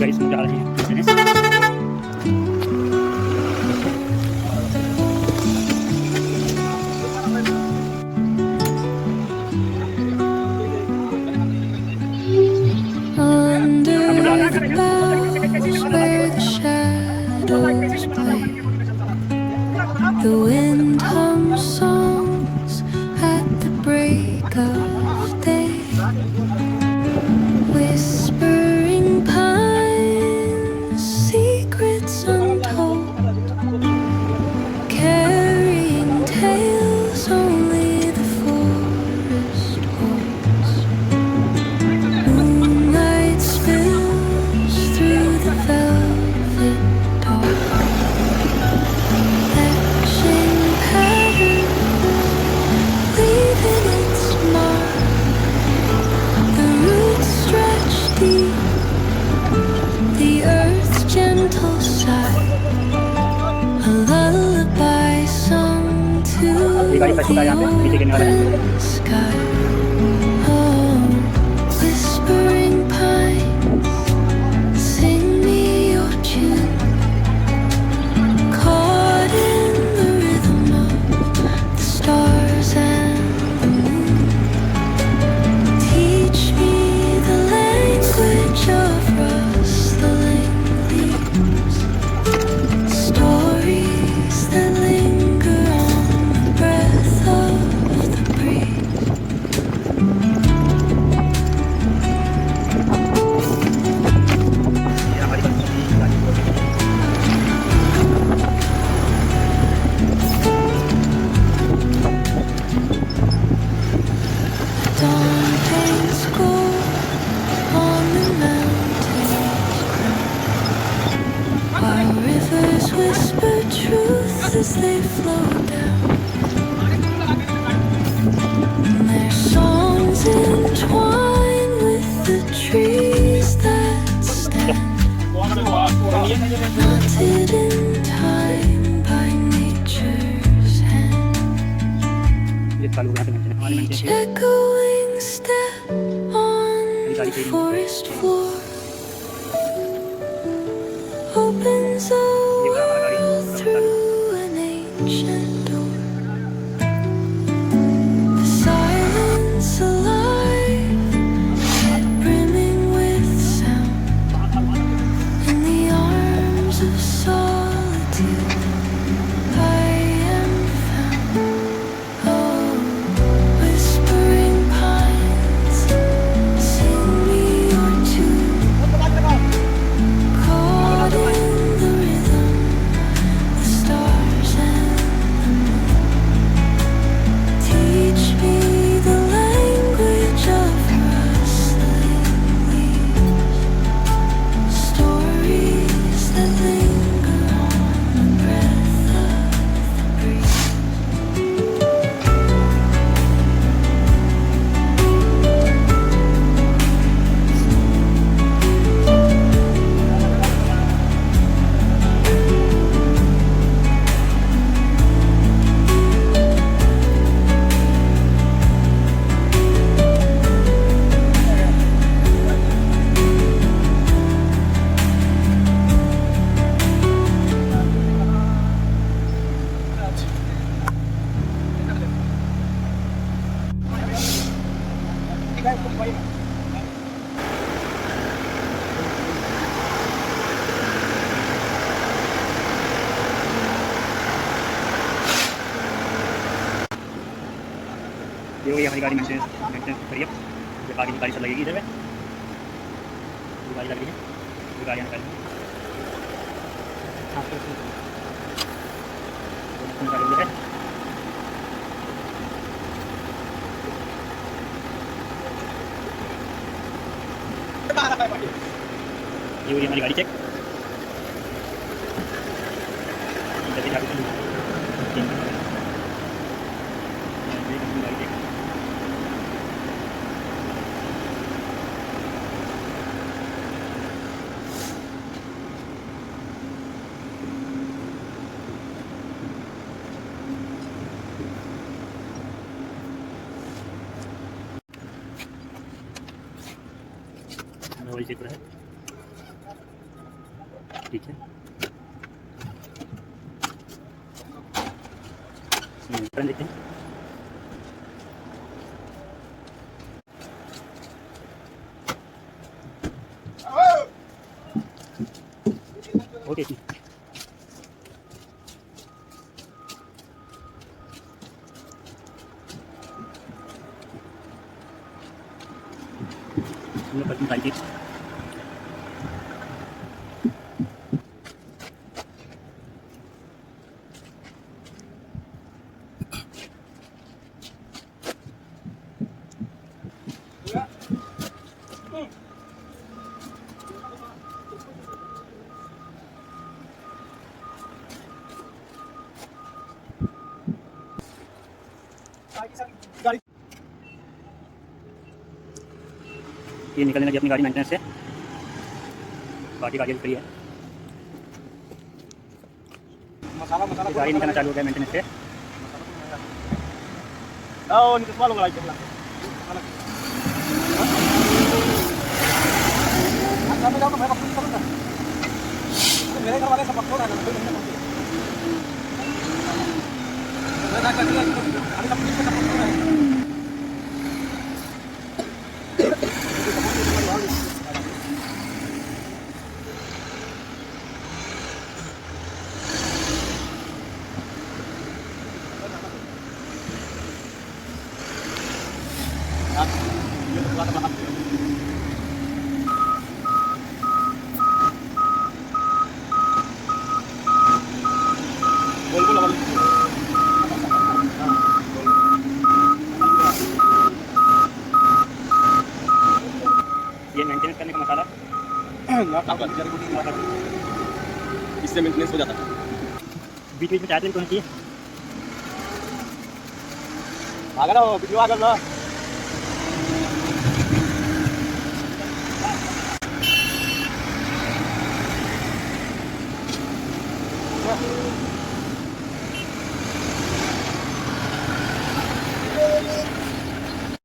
guys, mag-aaral si Dennis. Under the boughs where the shadows play, the wind hums songs at the break of day. Whispering pines, secrets untold, carrying tales only the forest holds. Moonlight spills through the velvet door, etching patterns, leaving its mark. The roots stretch deep, the earth's gentle sigh, a lullaby sung to the open sky. Oh, whispering pines, sing me your tune, caught in the rhythm of the stars and the moon. Teach me the language of rustling leaves, stories that linger on the breath of the breeze. Dawn paints gold on the mountain's crown, while rivers whisper truth as they flow down. And their songs entwine with the trees that stand, knotted in time by nature's hand. Each echoing step on the forest floor opens a world through an ancient door. The silence alive, yet brimming with sound. In the arms of solitude, I am found. Oh, whispering pines, sing me your tune, caught in the rhythm, the stars and the moon. Teach me the language of rustling leaves, stories that linger on the breath of the breeze. ये हो गई हमारी गाड़ी maintenance करिए। ये आगे गाड़ी चल लगेगी इधर में, ये गाड़ी लग रही है, ये गाड़ियाँ निकाली हाँ गाड़ी है। ये हुई हमारी गाड़ी चेक। वही चेक है। ठीक है। बटन देखते हैं। ओके, ये निकलने लगी अपनी गाड़ी मेंटेनेंस से, बाकी गाड़ी फ्री है। गाड़ी निकलना चालू हो गया मेंटेनेंस से। मेरे घर वाले सब पकड़ो ना, कोई नहीं पकड़ते। मैं ना करती है, अभी तक पुलिस को पकड़ो ना। ये तो बात है। Volvo la ये मेंटेनेंस करने का मसाला इससे मेंटेनेंस हो जाता है। बीच बीच में चार्जिंग होनी चाहिए। आगे ना वीडियो आगे ना Yeah.